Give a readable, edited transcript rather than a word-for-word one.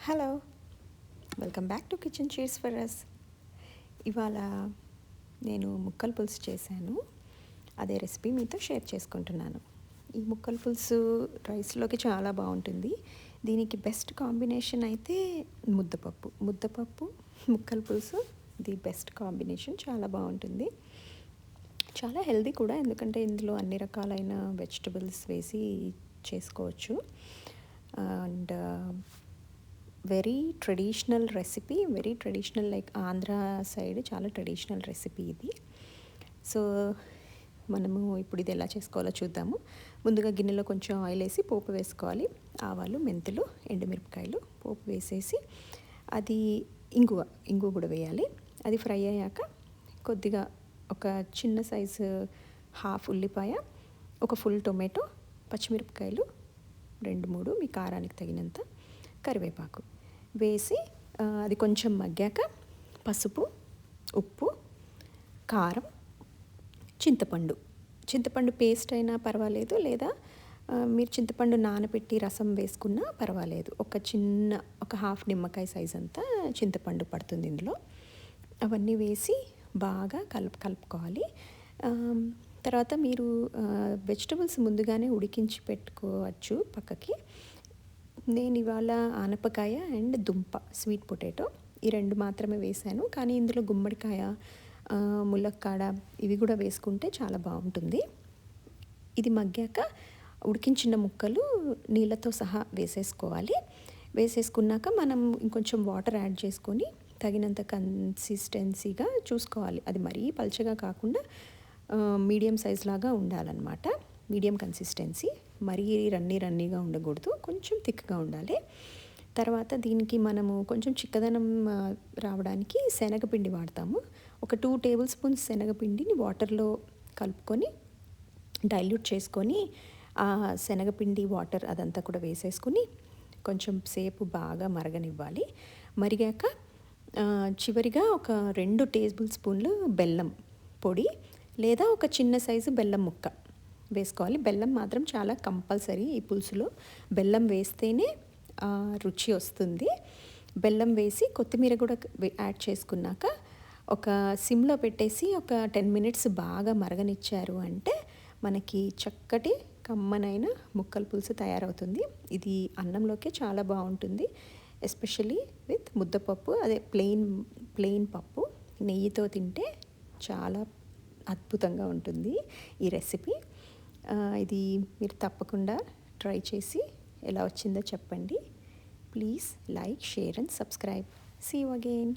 Hello, welcome back to kitchen cheers for us. ఇవాళ నేను ముక్కల పులుసు చేశాను. అదే రెసిపీ మీతో షేర్ చేసుకుంటున్నాను. ఈ ముక్కల పులుసు రైస్లోకి చాలా బాగుంటుంది. దీనికి బెస్ట్ కాంబినేషన్ అయితే ముద్దపప్పు ముక్కల పులుసు ది బెస్ట్ కాంబినేషన్. చాలా బాగుంటుంది, చాలా హెల్దీ కూడా, ఎందుకంటే ఇందులో అన్ని రకాలైన వెజిటబుల్స్ వేసి చేసుకోవచ్చు. And very traditional recipe, very traditional, like Andhra side చాలా ట్రెడిషనల్ రెసిపీ ఇది. సో మనము ఇప్పుడు ఇది ఎలా చేసుకోవాలో చూద్దాము. ముందుగా గిన్నెలో కొంచెం ఆయిల్ వేసి పోపు వేసుకోవాలి. ఆవాలు, మెంతులు, ఎండుమిరపకాయలు పోపు వేసేసి అది ఇంగువ కూడా వేయాలి. అది ఫ్రై అయ్యాక కొద్దిగా ఒక చిన్న సైజు హాఫ్ ఉల్లిపాయ, ఒక ఫుల్ టొమాటో, పచ్చిమిరపకాయలు 2-3 మీ కారానికి తగినంత, కరివేపాకు వేసి అది కొంచెం మగ్గాక పసుపు, ఉప్పు, కారం, చింతపండు పేస్ట్ అయినా పర్వాలేదు, లేదా మీరు చింతపండు నానబెట్టి రసం వేసుకున్నా పర్వాలేదు. ఒక హాఫ్ నిమ్మకాయ సైజ్ అంతా చింతపండు పడుతుంది ఇందులో. అవన్నీ వేసి బాగా కలుపుకోవాలి. తర్వాత మీరు వెజిటబుల్స్ ముందుగానే ఉడికించి పెట్టుకోవచ్చు పక్కకి. నేను ఇవాళ ఆనపకాయ అండ్ దుంప, స్వీట్ పొటాటో, ఈ 2 మాత్రమే వేశాను. కానీ ఇందులో గుమ్మడికాయ, ములక్కాడ ఇవి కూడా వేసుకుంటే చాలా బాగుంటుంది. ఇది మగ్గాక ఉడికించిన ముక్కలు నీళ్ళతో సహా వేసేసుకోవాలి. వేసేసుకున్నాక మనం ఇంకొంచెం వాటర్ యాడ్ చేసుకొని తగినంత కన్సిస్టెన్సీగా చూసుకోవాలి. అది మరీ పల్చగా కాకుండా మీడియం సైజ్ లాగా ఉండాలన్నమాట. మీడియం కన్సిస్టెన్సీ, మరీ రన్నీగా ఉండకూడదు, కొంచెం థిక్గా ఉండాలి. తర్వాత దీనికి మనము కొంచెం చిక్కదనం రావడానికి శనగపిండి వాడతాము. ఒక 2 టేబుల్ స్పూన్స్ శనగపిండిని వాటర్లో కలుపుకొని డైల్యూట్ చేసుకొని ఆ శనగపిండి వాటర్ అదంతా కూడా వేసేసుకుని కొంచెం సేపు బాగా మరగనివ్వాలి. మరిగాక చివరిగా ఒక 2 టేబుల్ స్పూన్లు బెల్లం పొడి, లేదా ఒక చిన్న సైజు బెల్లం ముక్క వేసుకోవాలి. బెల్లం మాత్రం చాలా కంపల్సరీ. ఈ పులుసులో బెల్లం వేస్తేనే రుచి వస్తుంది. బెల్లం వేసి కొత్తిమీర కూడా యాడ్ చేసుకున్నాక ఒక సిమ్లో పెట్టేసి ఒక 10 మినిట్స్ బాగా మరగనిచ్చారు అంటే మనకి చక్కటి కమ్మనైన ముక్కల పులుసు తయారవుతుంది. ఇది అన్నంలోకే చాలా బాగుంటుంది, ఎస్పెషల్లీ విత్ ముద్దపప్పు, అదే ప్లెయిన్ పప్పు నెయ్యితో తింటే చాలా అద్భుతంగా ఉంటుంది ఈ రెసిపీ. ఇది మీరు తప్పకుండా ట్రై చేసి ఎలా వచ్చిందో చెప్పండి. Please like, share and subscribe. See you again.